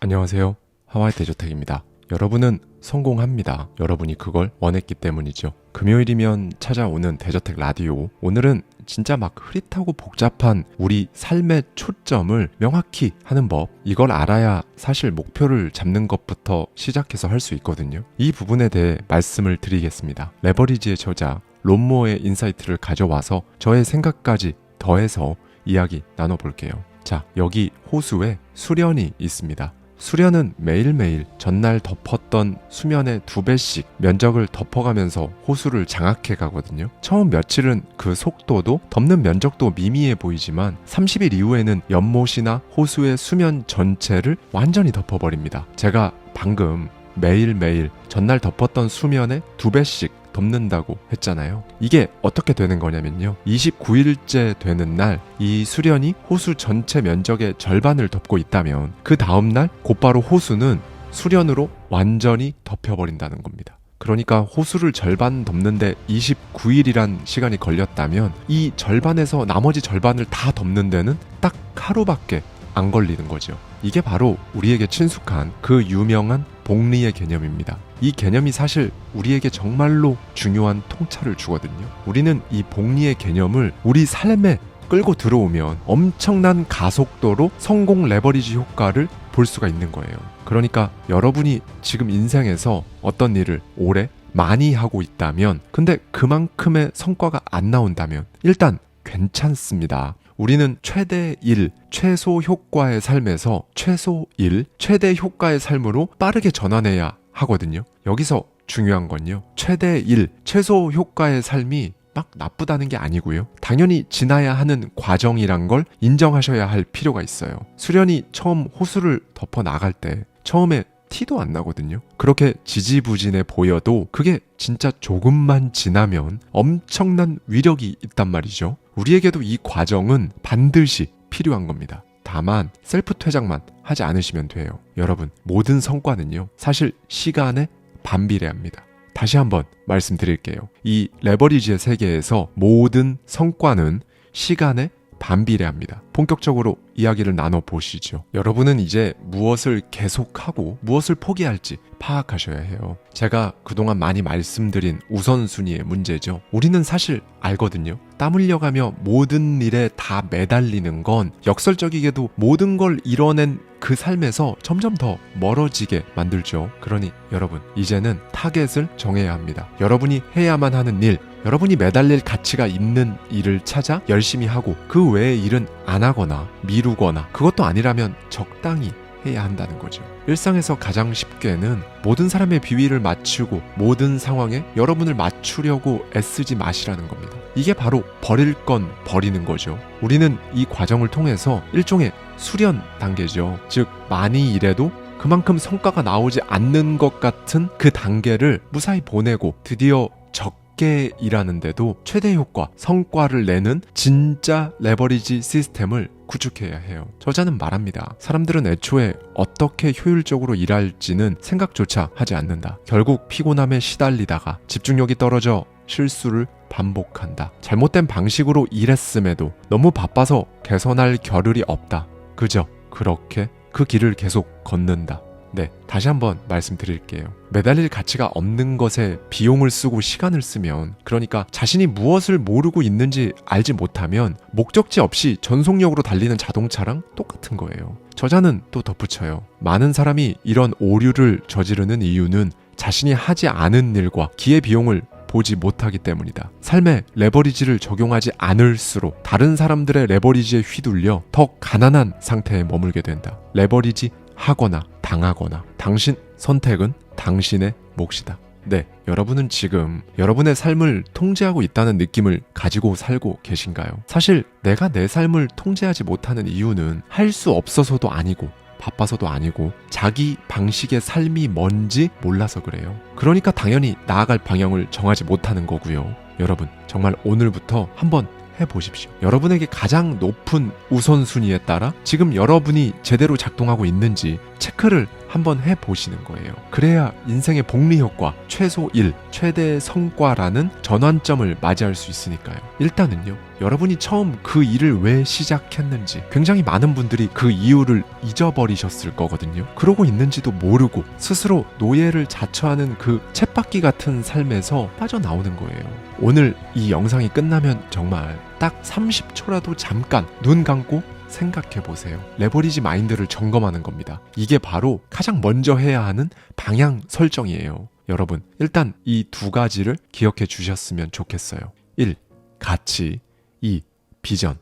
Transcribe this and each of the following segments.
안녕하세요. 하와이 대저택입니다. 여러분은 성공합니다. 여러분이 그걸 원했기 때문이죠. 금요일이면 찾아오는 대저택 라디오. 오늘은 진짜 막 흐릿하고 복잡한 우리 삶의 초점을 명확히 하는 법. 이걸 알아야 사실 목표를 잡는 것부터 시작해서 할 수 있거든요. 이 부분에 대해 말씀을 드리겠습니다. 레버리지의 저자 론모어의 인사이트를 가져와서 저의 생각까지 더해서 이야기 나눠볼게요. 자, 여기 호수에 수련이 있습니다. 수련은 매일매일 전날 덮었던 수면의 2배씩 면적을 덮어가면서 호수를 장악해 가거든요. 처음 며칠은 그 속도도 덮는 면적도 미미해 보이지만 30일 이후에는 연못이나 호수의 수면 전체를 완전히 덮어버립니다. 제가 방금 매일매일 전날 덮었던 수면의 2배씩 덮는다고 했잖아요. 이게 어떻게 되는 거냐면요. 29일째 되는 날 이 수련이 호수 전체 면적의 절반을 덮고 있다면 그 다음날 곧바로 호수는 수련으로 완전히 덮여버린다는 겁니다. 그러니까 호수를 절반 덮는데 29일이란 시간이 걸렸다면 이 절반에서 나머지 절반을 다 덮는 데는 딱 하루밖에 안 걸리는 거죠. 이게 바로 우리에게 친숙한 그 유명한 복리의 개념입니다. 이 개념이 사실 우리에게 정말로 중요한 통찰을 주거든요. 우리는 이 복리의 개념을 우리 삶에 끌고 들어오면 엄청난 가속도로 성공 레버리지 효과를 볼 수가 있는 거예요. 그러니까 여러분이 지금 인생에서 어떤 일을 오래 많이 하고 있다면 근데 그만큼의 성과가 안 나온다면 일단 괜찮습니다. 우리는 최대 1, 최소 효과의 삶에서 최소 1, 최대 효과의 삶으로 빠르게 전환해야 하거든요. 여기서 중요한 건요. 최대 1, 최소 효과의 삶이 막 나쁘다는 게 아니고요. 당연히 지나야 하는 과정이란 걸 인정하셔야 할 필요가 있어요. 수련이 처음 호수를 덮어 나갈 때 처음에 티도 안 나거든요. 그렇게 지지부진해 보여도 그게 진짜 조금만 지나면 엄청난 위력이 있단 말이죠. 우리에게도 이 과정은 반드시 필요한 겁니다. 다만 셀프 퇴장만 하지 않으시면 돼요. 여러분, 모든 성과는요, 사실 시간에 반비례합니다. 다시 한번 말씀드릴게요. 이 레버리지의 세계에서 모든 성과는 시간에 반비례합니다. 본격적으로 이야기를 나눠보시죠. 여러분은 이제 무엇을 계속하고 무엇을 포기할지 파악하셔야 해요. 제가 그동안 많이 말씀드린 우선순위의 문제죠. 우리는 사실 알거든요. 땀 흘려가며 모든 일에 다 매달리는 건 역설적이게도 모든 걸 이뤄낸 그 삶에서 점점 더 멀어지게 만들죠. 그러니 여러분, 이제는 타겟을 정해야 합니다. 여러분이 해야만 하는 일, 여러분이 매달릴 가치가 있는 일을 찾아 열심히 하고 그 외의 일은 안 하거나 미루거나 그것도 아니라면 적당히 해야 한다는 거죠. 일상에서 가장 쉽게는 모든 사람의 비위를 맞추고 모든 상황에 여러분을 맞추려고 애쓰지 마시라는 겁니다. 이게 바로 버릴 건 버리는 거죠. 우리는 이 과정을 통해서 일종의 수련 단계죠. 즉 많이 일해도 그만큼 성과가 나오지 않는 것 같은 그 단계를 무사히 보내고 드디어 적게 일하는데도 최대 효과, 성과를 내는 진짜 레버리지 시스템을 구축해야 해요. 저자는 말합니다. 사람들은 애초에 어떻게 효율적으로 일할지는 생각조차 하지 않는다. 결국 피곤함에 시달리다가 집중력이 떨어져 실수를 반복한다. 잘못된 방식으로 일했음에도 너무 바빠서 개선할 겨를이 없다. 그저 그렇게 그 길을 계속 걷는다. 네, 다시 한번 말씀드릴게요. 매달릴 가치가 없는 것에 비용을 쓰고 시간을 쓰면, 그러니까 자신이 무엇을 모르고 있는지 알지 못하면 목적지 없이 전속력으로 달리는 자동차랑 똑같은 거예요. 저자는 또 덧붙여요. 많은 사람이 이런 오류를 저지르는 이유는 자신이 하지 않은 일과 기회비용을 보지 못하기 때문이다. 삶에 레버리지를 적용하지 않을수록 다른 사람들의 레버리지에 휘둘려 더 가난한 상태에 머물게 된다. 레버리지 하거나 당하거나 당신 선택은 당신의 몫이다. 네, 여러분은 지금 여러분의 삶을 통제하고 있다는 느낌을 가지고 살고 계신가요? 사실 내가 내 삶을 통제하지 못하는 이유는 할 수 없어서도 아니고 바빠서도 아니고 자기 방식의 삶이 뭔지 몰라서 그래요. 그러니까 당연히 나아갈 방향을 정하지 못하는 거고요. 여러분, 정말 오늘부터 한번 해보십시오. 여러분에게 가장 높은 우선순위에 따라 지금 여러분이 제대로 작동하고 있는지 체크를 한번 해보시는 거예요. 그래야 인생의 복리 효과, 최소 1, 최대 성과라는 전환점을 맞이할 수 있으니까요. 일단은요, 여러분이 처음 그 일을 왜 시작했는지 굉장히 많은 분들이 그 이유를 잊어버리셨을 거거든요. 그러고 있는지도 모르고 스스로 노예를 자처하는 그 쳇바퀴 같은 삶에서 빠져나오는 거예요. 오늘 이 영상이 끝나면 정말 딱 30초라도 잠깐 눈 감고 생각해보세요. 레버리지 마인드를 점검하는 겁니다. 이게 바로 가장 먼저 해야 하는 방향 설정이에요. 여러분, 일단 이 두 가지를 기억해 주셨으면 좋겠어요. 1. 가치. 2. 비전.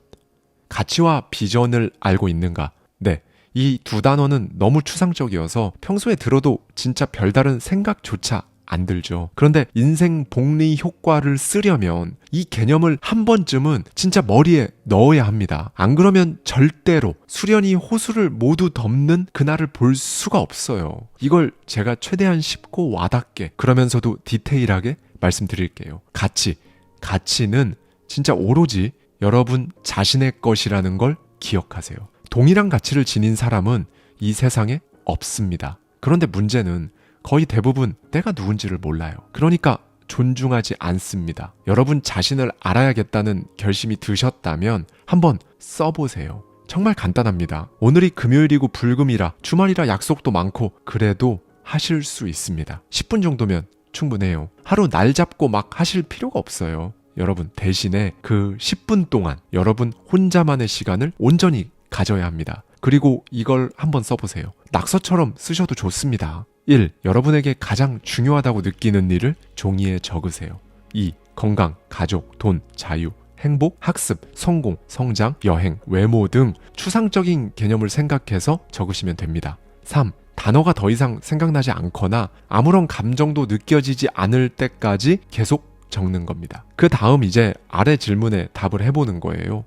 가치와 비전을 알고 있는가? 네. 이 두 단어는 너무 추상적이어서 평소에 들어도 진짜 별다른 생각조차 안 들죠. 그런데 인생 복리 효과를 쓰려면 이 개념을 한 번쯤은 진짜 머리에 넣어야 합니다. 안 그러면 절대로 수련이 호수를 모두 덮는 그날을 볼 수가 없어요. 이걸 제가 최대한 쉽고 와닿게 그러면서도 디테일하게 말씀드릴게요. 가치는 진짜 오로지 여러분 자신의 것이라는 걸 기억하세요. 동일한 가치를 지닌 사람은 이 세상에 없습니다. 그런데 문제는 거의 대부분 내가 누군지를 몰라요. 그러니까 존중하지 않습니다. 여러분 자신을 알아야겠다는 결심이 드셨다면 한번 써보세요. 정말 간단합니다. 오늘이 금요일이고 불금이라 주말이라 약속도 많고 그래도 하실 수 있습니다. 10분 정도면 충분해요. 하루 날 잡고 막 하실 필요가 없어요. 여러분 대신에 그 10분 동안 여러분 혼자만의 시간을 온전히 가져야 합니다. 그리고 이걸 한번 써보세요. 낙서처럼 쓰셔도 좋습니다. 1. 여러분에게 가장 중요하다고 느끼는 일을 종이에 적으세요. 2. 건강, 가족, 돈, 자유, 행복, 학습, 성공, 성장, 여행, 외모 등 추상적인 개념을 생각해서 적으시면 됩니다. 3. 단어가 더 이상 생각나지 않거나 아무런 감정도 느껴지지 않을 때까지 계속 적는 겁니다. 그 다음 이제 아래 질문에 답을 해보는 거예요.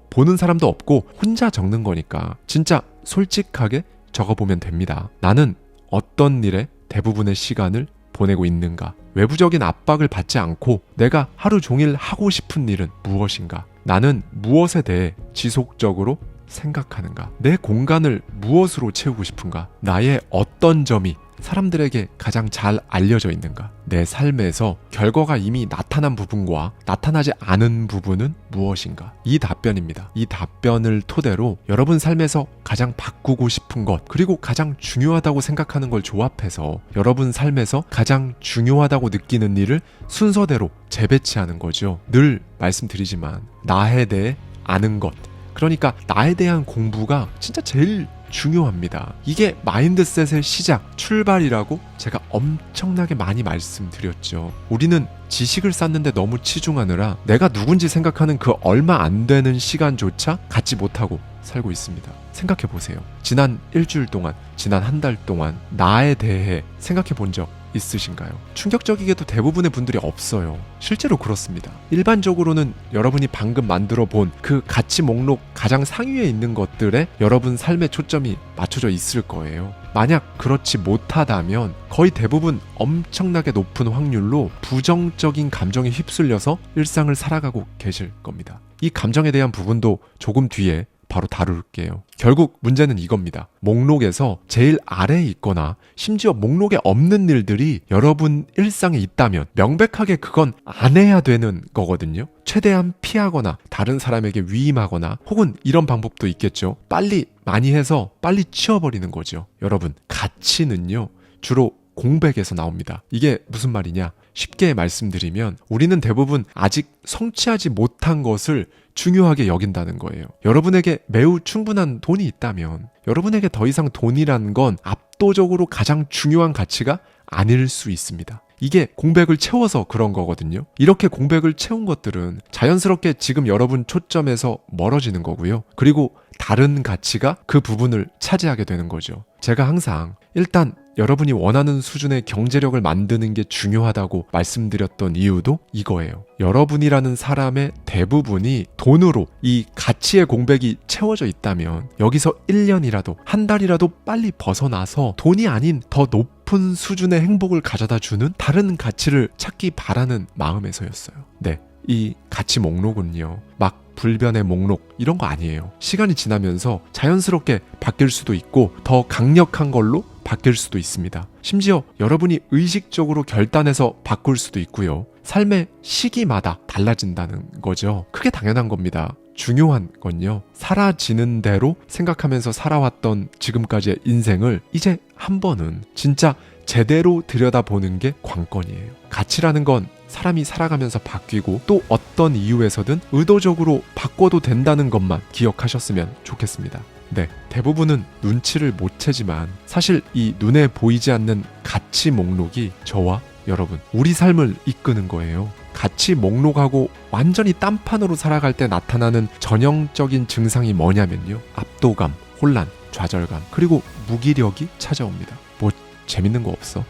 보는 사람도 없고 혼자 적는 거니까 진짜 솔직하게 적어보면 됩니다. 나는 어떤 일에 대부분의 시간을 보내고 있는가? 외부적인 압박을 받지 않고 내가 하루 종일 하고 싶은 일은 무엇인가? 나는 무엇에 대해 지속적으로 생각하는가? 내 공간을 무엇으로 채우고 싶은가? 나의 어떤 점이 사람들에게 가장 잘 알려져 있는가? 내 삶에서 결과가 이미 나타난 부분과 나타나지 않은 부분은 무엇인가? 이 답변입니다. 이 답변을 토대로 여러분 삶에서 가장 바꾸고 싶은 것, 그리고 가장 중요하다고 생각하는 걸 조합해서 여러분 삶에서 가장 중요하다고 느끼는 일을 순서대로 재배치하는 거죠. 늘 말씀드리지만 나에 대해 아는 것, 그러니까 나에 대한 공부가 진짜 제일 중요합니다. 이게 마인드셋의 시작, 출발이라고 제가 엄청나게 많이 말씀드렸죠. 우리는 지식을 쌓는데 너무 치중하느라 내가 누군지 생각하는 그 얼마 안 되는 시간조차 갖지 못하고 살고 있습니다. 생각해 보세요. 지난 일주일 동안, 지난 한 달 동안 나에 대해 생각해 본 적 있으신가요? 충격적이게도 대부분의 분들이 없어요. 실제로 그렇습니다. 일반적으로는 여러분이 방금 만들어 본 그 가치 목록 가장 상위에 있는 것들에 여러분 삶의 초점이 맞춰져 있을 거예요. 만약 그렇지 못하다면 거의 대부분 엄청나게 높은 확률로 부정적인 감정에 휩쓸려서 일상을 살아가고 계실 겁니다. 이 감정에 대한 부분도 조금 뒤에 바로 다룰게요. 결국 문제는 이겁니다. 목록에서 제일 아래에 있거나 심지어 목록에 없는 일들이 여러분 일상에 있다면 명백하게 그건 안 해야 되는 거거든요. 최대한 피하거나 다른 사람에게 위임하거나 혹은 이런 방법도 있겠죠. 빨리 많이 해서 빨리 치워버리는 거죠. 여러분, 가치는요 주로 공백에서 나옵니다. 이게 무슨 말이냐? 쉽게 말씀드리면 우리는 대부분 아직 성취하지 못한 것을 중요하게 여긴다는 거예요. 여러분에게 매우 충분한 돈이 있다면 여러분에게 더 이상 돈이란 건 압도적으로 가장 중요한 가치가 아닐 수 있습니다. 이게 공백을 채워서 그런 거거든요. 이렇게 공백을 채운 것들은 자연스럽게 지금 여러분 초점에서 멀어지는 거고요. 그리고 다른 가치가 그 부분을 차지하게 되는 거죠. 제가 항상 일단 여러분이 원하는 수준의 경제력을 만드는 게 중요하다고 말씀드렸던 이유도 이거예요. 여러분이라는 사람의 대부분이 돈으로 이 가치의 공백이 채워져 있다면 여기서 1년이라도 한 달이라도 빨리 벗어나서 돈이 아닌 더 높은 수준의 행복을 가져다 주는 다른 가치를 찾기 바라는 마음에서였어요. 네, 이 가치 목록은요 막 불변의 목록 이런 거 아니에요. 시간이 지나면서 자연스럽게 바뀔 수도 있고 더 강력한 걸로 바뀔 수도 있습니다. 심지어 여러분이 의식적으로 결단해서 바꿀 수도 있고요. 삶의 시기마다 달라진다는 거죠. 크게 당연한 겁니다. 중요한 건요, 사라지는 대로 생각하면서 살아왔던 지금까지의 인생을 이제 한 번은 진짜 제대로 들여다보는 게 관건이에요. 가치라는 건 사람이 살아가면서 바뀌고 또 어떤 이유에서든 의도적으로 바꿔도 된다는 것만 기억하셨으면 좋겠습니다. 네, 대부분은 눈치를 못 채지만 사실 이 눈에 보이지 않는 가치 목록이 저와 여러분, 우리 삶을 이끄는 거예요. 가치 목록하고 완전히 딴판으로 살아갈 때 나타나는 전형적인 증상이 뭐냐면요, 압도감, 혼란, 좌절감, 그리고 무기력이 찾아옵니다. 뭐 재밌는 거 없어?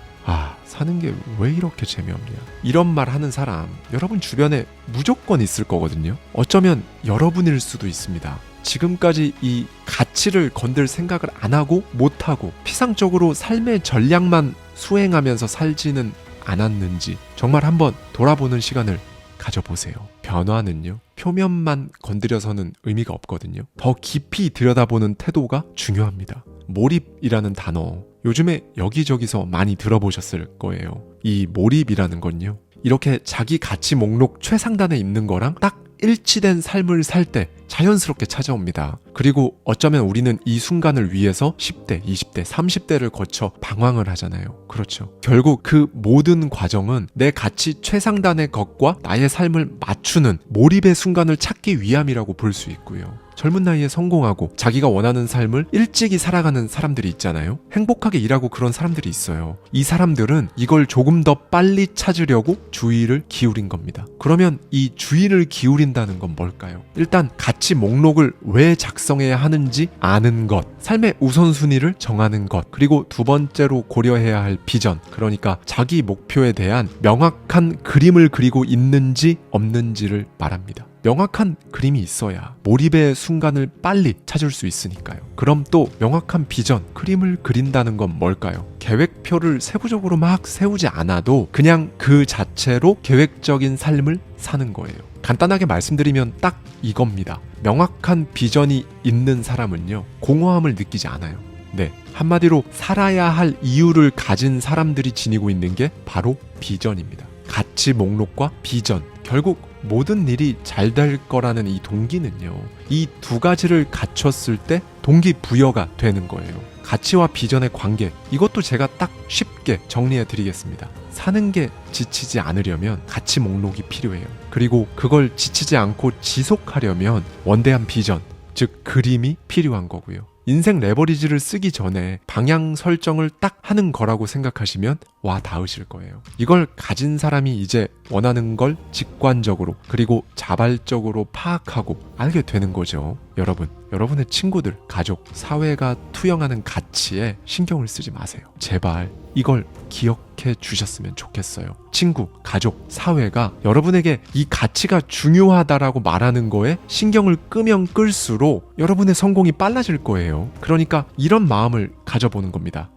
사는 게 왜 이렇게 재미없냐? 이런 말 하는 사람 여러분 주변에 무조건 있을 거거든요. 어쩌면 여러분일 수도 있습니다. 지금까지 이 가치를 건들 생각을 안 하고 못하고 피상적으로 삶의 전략만 수행하면서 살지는 않았는지 정말 한번 돌아보는 시간을 가져보세요. 변화는요, 표면만 건드려서는 의미가 없거든요. 더 깊이 들여다보는 태도가 중요합니다. 몰입이라는 단어 요즘에 여기저기서 많이 들어보셨을 거예요. 이 몰입이라는 건요, 이렇게 자기 가치 목록 최상단에 있는 거랑 딱 일치된 삶을 살 때 자연스럽게 찾아옵니다. 그리고 어쩌면 우리는 이 순간을 위해서 10대, 20대, 30대를 거쳐 방황을 하잖아요. 그렇죠. 결국 그 모든 과정은 내 가치 최상단의 것과 나의 삶을 맞추는 몰입의 순간을 찾기 위함이라고 볼 수 있고요. 젊은 나이에 성공하고 자기가 원하는 삶을 일찍이 살아가는 사람들이 있잖아요. 행복하게 일하고 그런 사람들이 있어요. 이 사람들은 이걸 조금 더 빨리 찾으려고 주의를 기울인 겁니다. 그러면 이 주의를 기울인다는 건 뭘까요? 일단 가치 목록을 왜 작성해야 하는지 아는 것, 삶의 우선순위를 정하는 것, 그리고 두 번째로 고려해야 할 비전, 그러니까 자기 목표에 대한 명확한 그림을 그리고 있는지 없는지를 말합니다. 명확한 그림이 있어야 몰입의 순간을 빨리 찾을 수 있으니까요. 그럼 또 명확한 비전, 그림을 그린다는 건 뭘까요? 계획표를 세부적으로 막 세우지 않아도 그냥 그 자체로 계획적인 삶을 사는 거예요. 간단하게 말씀드리면 딱 이겁니다. 명확한 비전이 있는 사람은요, 공허함을 느끼지 않아요. 네, 한마디로 살아야 할 이유를 가진 사람들이 지니고 있는 게 바로 비전입니다. 가치 목록과 비전, 결국 모든 일이 잘 될 거라는 이 동기는요, 이 두 가지를 갖췄을 때 동기부여가 되는 거예요. 가치와 비전의 관계, 이것도 제가 딱 쉽게 정리해 드리겠습니다. 사는 게 지치지 않으려면 가치 목록이 필요해요. 그리고 그걸 지치지 않고 지속하려면 원대한 비전, 즉 그림이 필요한 거고요. 인생 레버리지를 쓰기 전에 방향 설정을 딱 하는 거라고 생각하시면 와 닿으실 거예요. 이걸 가진 사람이 이제 원하는 걸 직관적으로 그리고 자발적으로 파악하고 알게 되는 거죠. 여러분의 친구들, 가족, 사회가 투영하는 가치에 신경을 쓰지 마세요. 제발 이걸 기억해 주셨으면 좋겠어요. 친구, 가족, 사회가 여러분에게 이 가치가 중요하다라고 말하는 거에 신경을 끄면 끌수록 여러분의 성공이 빨라질 거예요. 그러니까 이런 마음을 가져보는 겁니다.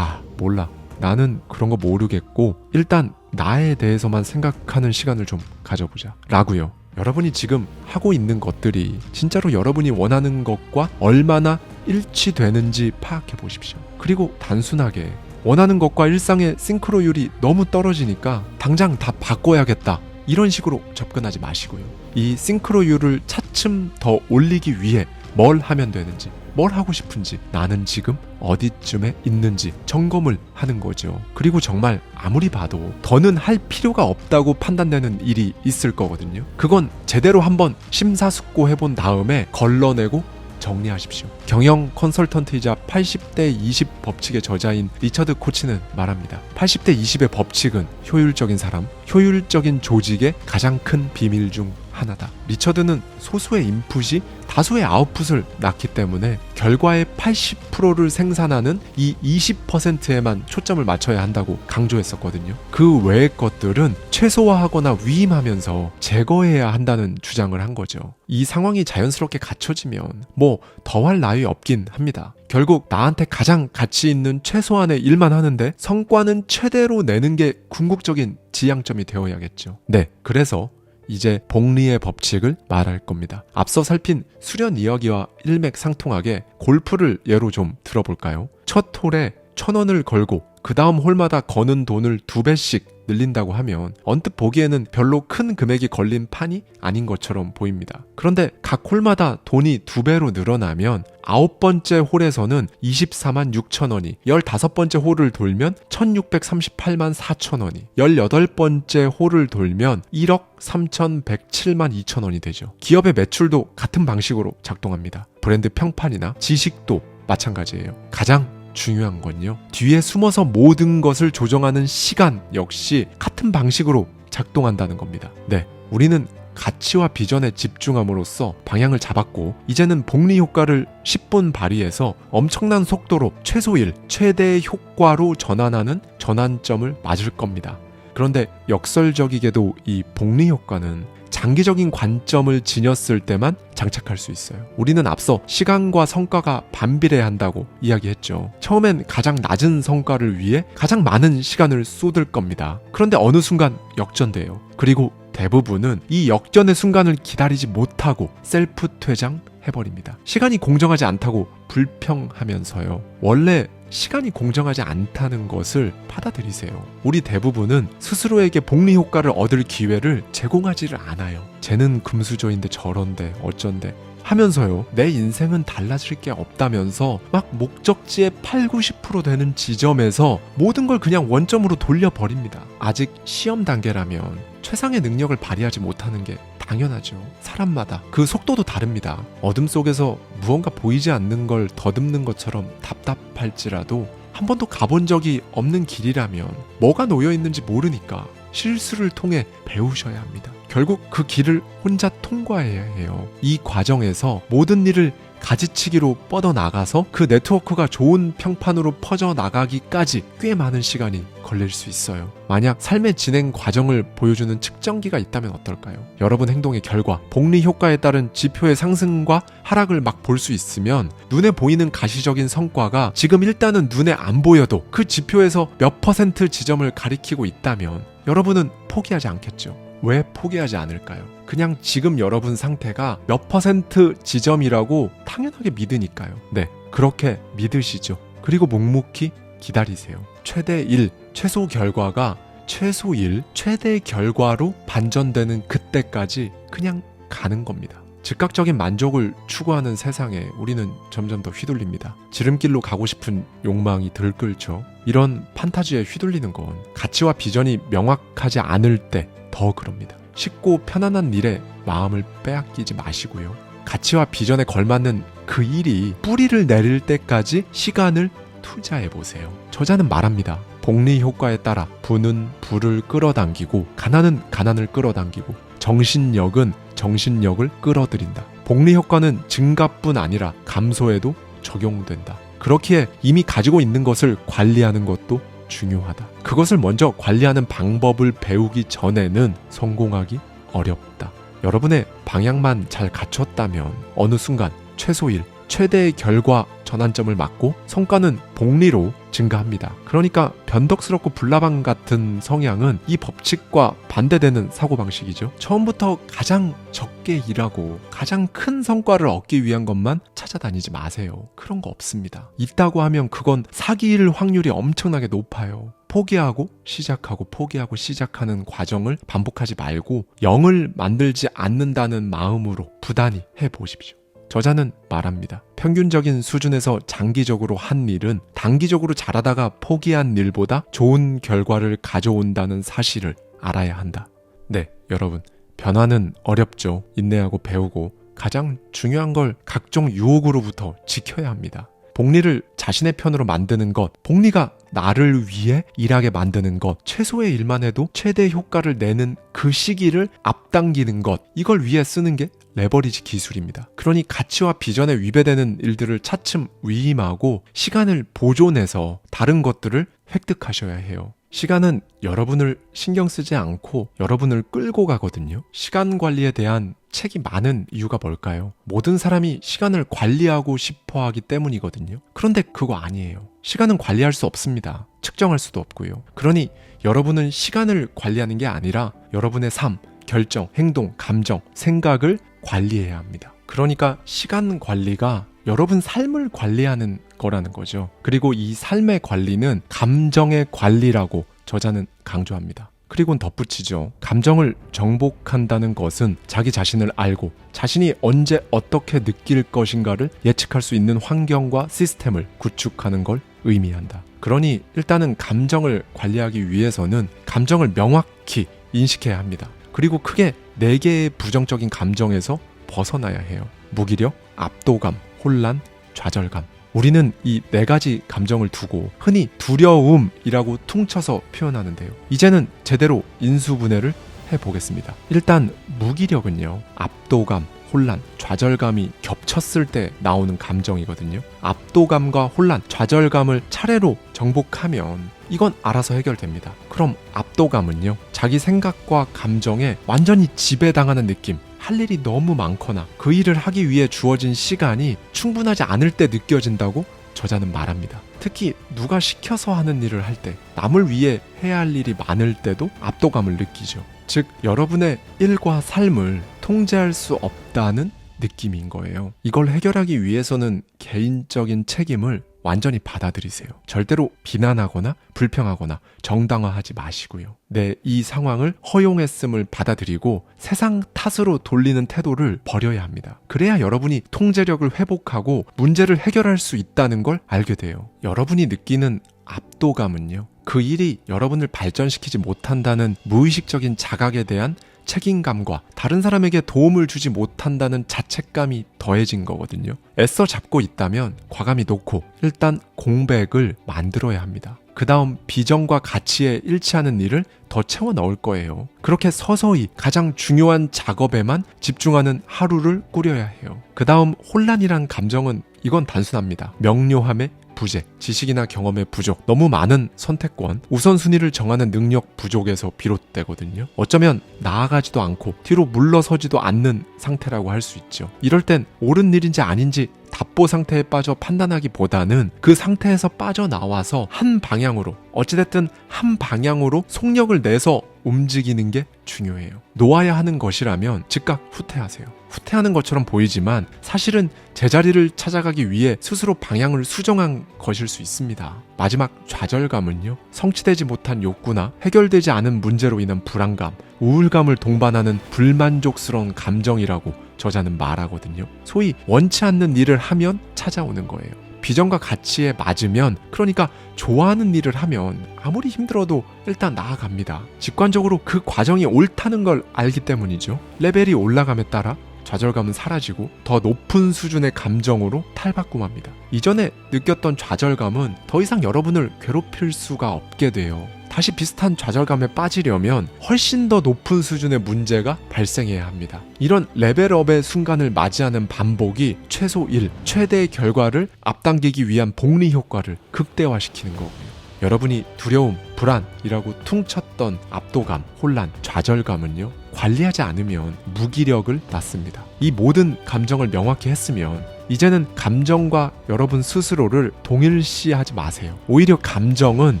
몰라. 나는 그런 거 모르겠고 일단 나에 대해서만 생각하는 시간을 좀 가져보자 라고요. 여러분이 지금 하고 있는 것들이 진짜로 여러분이 원하는 것과 얼마나 일치되는지 파악해 보십시오. 그리고 단순하게 원하는 것과 일상의 싱크로율이 너무 떨어지니까 당장 다 바꿔야겠다, 이런 식으로 접근하지 마시고요. 이 싱크로율을 차츰 더 올리기 위해 뭘 하면 되는지, 뭘 하고 싶은지, 나는 지금 어디쯤에 있는지 점검을 하는 거죠. 그리고 정말 아무리 봐도 더는 할 필요가 없다고 판단되는 일이 있을 거거든요. 그건 제대로 한번 심사숙고해본 다음에 걸러내고 정리하십시오. 경영 컨설턴트이자 80대 20 법칙의 저자인 리처드 코치는 말합니다. 80대 20의 법칙은 효율적인 사람, 효율적인 조직의 가장 큰 비밀 중 하나다. 리처드는 소수의 인풋이 다수의 아웃풋을 낳기 때문에 결과의 80%를 생산하는 이 20%에만 초점을 맞춰야 한다고 강조했었거든요. 그 외의 것들은 최소화하거나 위임하면서 제거해야 한다는 주장을 한 거죠. 이 상황이 자연스럽게 갖춰지면 뭐 더할 나위 없긴 합니다. 결국 나한테 가장 가치 있는 최소한의 일만 하는데 성과는 최대로 내는 게 궁극적인 지향점이 되어야겠죠. 네, 그래서 이제 복리의 법칙을 말할 겁니다. 앞서 살핀 수련 이야기와 일맥상통하게 골프를 예로 좀 들어볼까요? 첫 홀에 1,000원을 걸고 그 다음 홀마다 거는 돈을 2배씩 늘린다고 하면 언뜻 보기에는 별로 큰 금액이 걸린 판이 아닌 것처럼 보입니다. 그런데 각 홀마다 돈이 2배로 늘어나면 9번째 홀에서는 24만 6천원이, 15번째 홀을 돌면 1638만 4천원이, 18번째 홀을 돌면 1억 3107만 2천원이 되죠. 기업의 매출도 같은 방식으로 작동합니다. 브랜드 평판이나 지식도 마찬가지예요. 가장 중요한 건요, 뒤에 숨어서 모든 것을 조정하는 시간 역시 같은 방식으로 작동한다는 겁니다. 네, 우리는 가치와 비전에 집중함으로써 방향을 잡았고, 이제는 복리 효과를 10분 발휘해서 엄청난 속도로 최소 1, 최대의 효과로 전환하는 전환점을 맞을 겁니다. 그런데 역설적이게도 이 복리 효과는 장기적인 관점을 지녔을 때만 장착할 수 있어요. 우리는 앞서 시간과 성과가 반비례해야 한다고 이야기했죠. 처음엔 가장 낮은 성과를 위해 가장 많은 시간을 쏟을 겁니다. 그런데 어느 순간 역전돼요. 그리고 대부분은 이 역전의 순간을 기다리지 못하고 셀프 퇴장해버립니다. 시간이 공정하지 않다고 불평하면서요. 원래 시간이 공정하지 않다는 것을 받아들이세요. 우리 대부분은 스스로에게 복리 효과를 얻을 기회를 제공하지를 않아요. 쟤는 금수저인데 저런데 어쩐데 하면서요, 내 인생은 달라질 게 없다면서 막 목적지의 8, 90% 되는 지점에서 모든 걸 그냥 원점으로 돌려버립니다. 아직 시험 단계라면 최상의 능력을 발휘하지 못하는 게 당연하죠. 사람마다 그 속도도 다릅니다. 어둠 속에서 무언가 보이지 않는 걸 더듬는 것처럼 답답할지라도 한 번도 가본 적이 없는 길이라면 뭐가 놓여 있는지 모르니까 실수를 통해 배우셔야 합니다. 결국 그 길을 혼자 통과해야 해요. 이 과정에서 모든 일을 가지치기로 뻗어나가서 그 네트워크가 좋은 평판으로 퍼져나가기까지 꽤 많은 시간이 걸릴 수 있어요. 만약 삶의 진행 과정을 보여주는 측정기가 있다면 어떨까요? 여러분 행동의 결과, 복리 효과에 따른 지표의 상승과 하락을 막 볼 수 있으면 눈에 보이는 가시적인 성과가 지금 일단은 눈에 안 보여도 그 지표에서 몇 퍼센트 지점을 가리키고 있다면 여러분은 포기하지 않겠죠. 왜 포기하지 않을까요? 그냥 지금 여러분 상태가 몇 퍼센트 지점이라고 당연하게 믿으니까요. 네, 그렇게 믿으시죠. 그리고 묵묵히 기다리세요. 최대 1, 최소 결과가 최소 1, 최대 결과로 반전되는 그때까지 그냥 가는 겁니다. 즉각적인 만족을 추구하는 세상에 우리는 점점 더 휘둘립니다. 지름길로 가고 싶은 욕망이 들끓죠. 이런 판타지에 휘둘리는 건 가치와 비전이 명확하지 않을 때 더 그럽니다. 쉽고 편안한 일에 마음을 빼앗기지 마시고요. 가치와 비전에 걸맞는 그 일이 뿌리를 내릴 때까지 시간을 투자해보세요. 저자는 말합니다. 복리 효과에 따라 부는 불을 끌어당기고 가난은 가난을 끌어당기고 정신력은 정신력을 끌어들인다. 복리 효과는 증가뿐 아니라 감소에도 적용된다. 그렇기에 이미 가지고 있는 것을 관리하는 것도 중요하다. 그것을 먼저 관리하는 방법을 배우기 전에는 성공하기 어렵다. 여러분의 방향만 잘 갖췄다면 어느 순간 최소 1, 최대의 결과 전환점을 맞고 성과는 복리로 증가합니다. 그러니까 변덕스럽고 불나방 같은 성향은 이 법칙과 반대되는 사고방식이죠. 처음부터 가장 적게 일하고 가장 큰 성과를 얻기 위한 것만 찾아다니지 마세요. 그런 거 없습니다. 있다고 하면 그건 사기일 확률이 엄청나게 높아요. 포기하고 시작하고 포기하고 시작하는 과정을 반복하지 말고 0을 만들지 않는다는 마음으로 부단히 해보십시오. 저자는 말합니다. 평균적인 수준에서 장기적으로 한 일은 단기적으로 잘하다가 포기한 일보다 좋은 결과를 가져온다는 사실을 알아야 한다. 네, 여러분. 변화는 어렵죠. 인내하고 배우고 가장 중요한 걸 각종 유혹으로부터 지켜야 합니다. 복리를 자신의 편으로 만드는 것, 복리가 나를 위해 일하게 만드는 것, 최소의 일만 해도 최대 효과를 내는 그 시기를 앞당기는 것, 이걸 위해 쓰는 게 레버리지 기술입니다. 그러니 가치와 비전에 위배되는 일들을 차츰 위임하고 시간을 보존해서 다른 것들을 획득하셔야 해요. 시간은 여러분을 신경 쓰지 않고 여러분을 끌고 가거든요. 시간 관리에 대한 책이 많은 이유가 뭘까요? 모든 사람이 시간을 관리하고 싶어 하기 때문이거든요. 그런데 그거 아니에요. 시간은 관리할 수 없습니다. 측정할 수도 없고요. 그러니 여러분은 시간을 관리하는 게 아니라 여러분의 삶, 결정, 행동, 감정, 생각을 관리해야 합니다. 그러니까 시간 관리가 여러분 삶을 관리하는 거라는 거죠. 그리고 이 삶의 관리는 감정의 관리라고 저자는 강조합니다. 그리고는 덧붙이죠. 감정을 정복한다는 것은 자기 자신을 알고 자신이 언제 어떻게 느낄 것인가를 예측할 수 있는 환경과 시스템을 구축하는 걸 의미한다. 그러니 일단은 감정을 관리하기 위해서는 감정을 명확히 인식해야 합니다. 그리고 크게 4개의 부정적인 감정에서 벗어나야 해요. 무기력, 압도감, 혼란, 좌절감. 우리는 이 4가지 감정을 두고 흔히 두려움이라고 퉁쳐서 표현하는데요. 이제는 제대로 인수분해를 해보겠습니다. 일단 무기력은요, 압도감, 혼란, 좌절감이 겹쳤을 때 나오는 감정이거든요. 압도감과 혼란, 좌절감을 차례로 정복하면 이건 알아서 해결됩니다. 그럼 압도감은요, 자기 생각과 감정에 완전히 지배당하는 느낌, 할 일이 너무 많거나 그 일을 하기 위해 주어진 시간이 충분하지 않을 때 느껴진다고 저자는 말합니다. 특히 누가 시켜서 하는 일을 할 때, 남을 위해 해야 할 일이 많을 때도 압도감을 느끼죠. 즉, 여러분의 일과 삶을 통제할 수 없다는 느낌인 거예요. 이걸 해결하기 위해서는 개인적인 책임을 완전히 받아들이세요. 절대로 비난하거나 불평하거나 정당화하지 마시고요. 이 상황을 허용했음을 받아들이고 세상 탓으로 돌리는 태도를 버려야 합니다. 그래야 여러분이 통제력을 회복하고 문제를 해결할 수 있다는 걸 알게 돼요. 여러분이 느끼는 압도감은요, 그 일이 여러분을 발전시키지 못한다는 무의식적인 자각에 대한 책임감과 다른 사람에게 도움을 주지 못한다는 자책감이 더해진 거거든요. 애써 잡고 있다면 과감히 놓고 일단 공백을 만들어야 합니다. 그 다음 비전과 가치에 일치하는 일을 더 채워 넣을 거예요. 그렇게 서서히 가장 중요한 작업에만 집중하는 하루를 꾸려야 해요. 그 다음 혼란이란 감정은 이건 단순합니다. 명료함의 부재, 지식이나 경험의 부족, 너무 많은 선택권, 우선순위를 정하는 능력 부족에서 비롯되거든요. 어쩌면 나아가지도 않고 뒤로 물러서지도 않는 상태라고 할 수 있죠. 이럴 땐 옳은 일인지 아닌지 답보 상태에 빠져 판단하기보다는 그 상태에서 빠져나와서 한 방향으로, 어찌됐든 한 방향으로 속력을 내서 움직이는 게 중요해요. 놓아야 하는 것이라면 즉각 후퇴하세요. 후퇴하는 것처럼 보이지만 사실은 제자리를 찾아가기 위해 스스로 방향을 수정한 것일 수 있습니다. 마지막 좌절감은요, 성취되지 못한 욕구나 해결되지 않은 문제로 인한 불안감, 우울감을 동반하는 불만족스러운 감정이라고 저자는 말하거든요. 소위 원치 않는 일을 하면 찾아오는 거예요. 비전과 가치에 맞으면, 그러니까 좋아하는 일을 하면 아무리 힘들어도 일단 나아갑니다. 직관적으로 그 과정이 옳다는 걸 알기 때문이죠. 레벨이 올라감에 따라 좌절감은 사라지고 더 높은 수준의 감정으로 탈바꿈합니다. 이전에 느꼈던 좌절감은 더 이상 여러분을 괴롭힐 수가 없게 돼요. 다시 비슷한 좌절감에 빠지려면 훨씬 더 높은 수준의 문제가 발생해야 합니다. 이런 레벨업의 순간을 맞이하는 반복이 최소 1, 최대의 결과를 앞당기기 위한 복리 효과를 극대화시키는 거고요. 여러분이 두려움, 불안이라고 퉁쳤던 압도감, 혼란, 좌절감은요, 관리하지 않으면 무기력을 낳습니다. 이 모든 감정을 명확히 했으면 이제는 감정과 여러분 스스로를 동일시하지 마세요. 오히려 감정은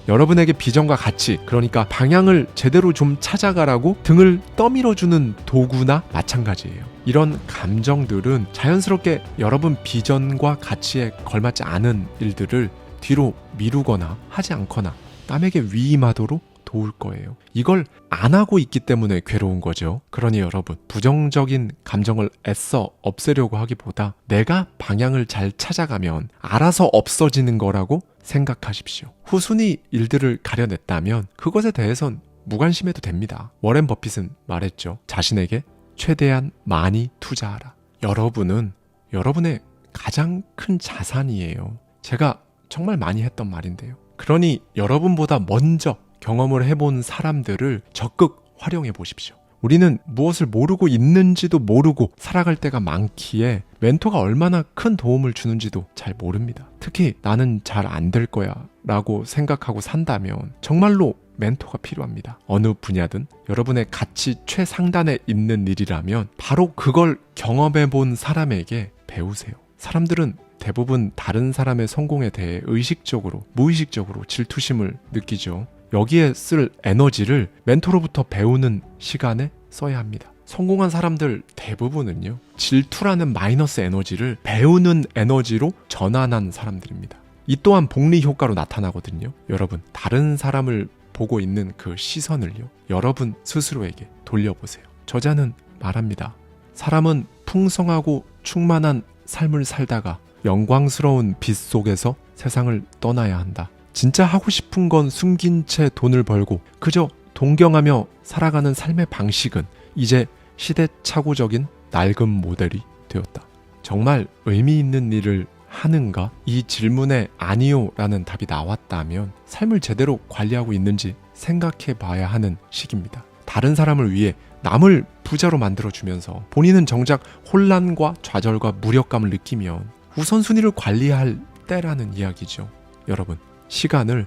여러분에게 비전과 가치, 그러니까 방향을 제대로 좀 찾아가라고 등을 떠밀어주는 도구나 마찬가지예요. 이런 감정들은 자연스럽게 여러분 비전과 가치에 걸맞지 않은 일들을 뒤로 미루거나 하지 않거나 남에게 위임하도록 도울 거예요. 이걸 안 하고 있기 때문에 괴로운 거죠. 그러니 여러분, 부정적인 감정을 애써 없애려고 하기보다 내가 방향을 잘 찾아가면 알아서 없어지는 거라고 생각하십시오. 후순위 일들을 가려냈다면 그것에 대해선 무관심해도 됩니다. 워렌 버핏은 말했죠. 자신에게 최대한 많이 투자하라. 여러분은 여러분의 가장 큰 자산이에요. 제가 정말 많이 했던 말인데요. 그러니 여러분보다 먼저 경험을 해본 사람들을 적극 활용해 보십시오. 우리는 무엇을 모르고 있는지도 모르고 살아갈 때가 많기에 멘토가 얼마나 큰 도움을 주는지도 잘 모릅니다. 특히 나는 잘 안 될 거야 라고 생각하고 산다면 정말로 멘토가 필요합니다. 어느 분야든 여러분의 가치 최상단에 있는 일이라면 바로 그걸 경험해 본 사람에게 배우세요. 사람들은 대부분 다른 사람의 성공에 대해 의식적으로, 무의식적으로 질투심을 느끼죠. 여기에 쓸 에너지를 멘토로부터 배우는 시간에 써야 합니다. 성공한 사람들 대부분은요, 질투라는 마이너스 에너지를 배우는 에너지로 전환한 사람들입니다. 이 또한 복리 효과로 나타나거든요. 여러분, 다른 사람을 보고 있는 그 시선을요, 여러분 스스로에게 돌려보세요. 저자는 말합니다. 사람은 풍성하고 충만한 삶을 살다가 영광스러운 빛 속에서 세상을 떠나야 한다. 진짜 하고 싶은 건 숨긴 채 돈을 벌고 그저 동경하며 살아가는 삶의 방식은 이제 시대착오적인 낡은 모델이 되었다. 정말 의미 있는 일을 하는가? 이 질문에 아니요 라는 답이 나왔다면 삶을 제대로 관리하고 있는지 생각해 봐야 하는 시기입니다. 다른 사람을 위해 남을 부자로 만들어주면서 본인은 정작 혼란과 좌절과 무력감을 느끼면 우선순위를 관리할 때라는 이야기죠. 여러분, 시간을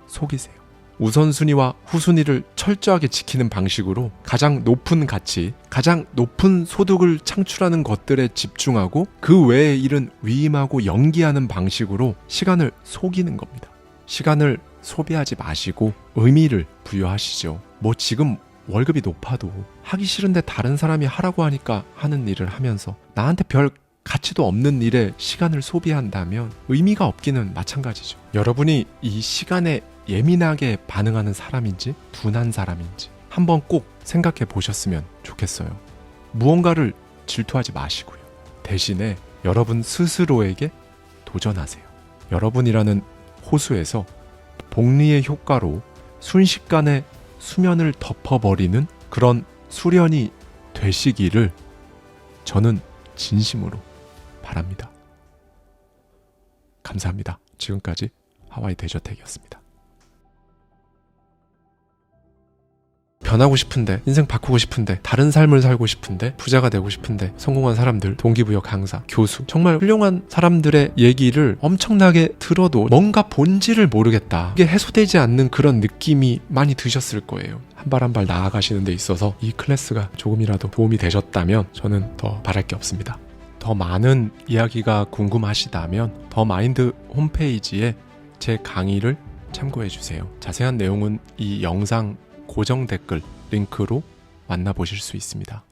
속이세요. 우선순위와 후순위를 철저하게 지키는 방식으로 가장 높은 가치, 가장 높은 소득을 창출하는 것들에 집중하고 그 외의 일은 위임하고 연기하는 방식으로 시간을 속이는 겁니다. 시간을 소비하지 마시고 의미를 부여하시죠. 뭐 지금 월급이 높아도 하기 싫은데 다른 사람이 하라고 하니까 하는 일을 하면서 나한테 별 가치도 없는 일에 시간을 소비한다면 의미가 없기는 마찬가지죠. 여러분이 이 시간에 예민하게 반응하는 사람인지 둔한 사람인지 한번 꼭 생각해 보셨으면 좋겠어요. 무언가를 질투하지 마시고요. 대신에 여러분 스스로에게 도전하세요. 여러분이라는 호수에서 복리의 효과로 순식간에 수면을 덮어버리는 그런 수련이 되시기를 저는 진심으로 바랍니다. 감사합니다. 지금까지 하와이 대저택이었습니다. 변하고 싶은데, 인생 바꾸고 싶은데, 다른 삶을 살고 싶은데, 부자가 되고 싶은데, 성공한 사람들, 동기부여 강사, 교수, 정말 훌륭한 사람들의 얘기를 엄청나게 들어도 뭔가 본질을 모르겠다, 이게 해소되지 않는 그런 느낌이 많이 드셨을 거예요. 한 발 한 발 나아가시는 데 있어서 이 클래스가 조금이라도 도움이 되셨다면 저는 더 바랄 게 없습니다. 더 많은 이야기가 궁금하시다면 더 마인드 홈페이지에 제 강의를 참고해 주세요. 자세한 내용은 이 영상 고정 댓글 링크로 만나보실 수 있습니다.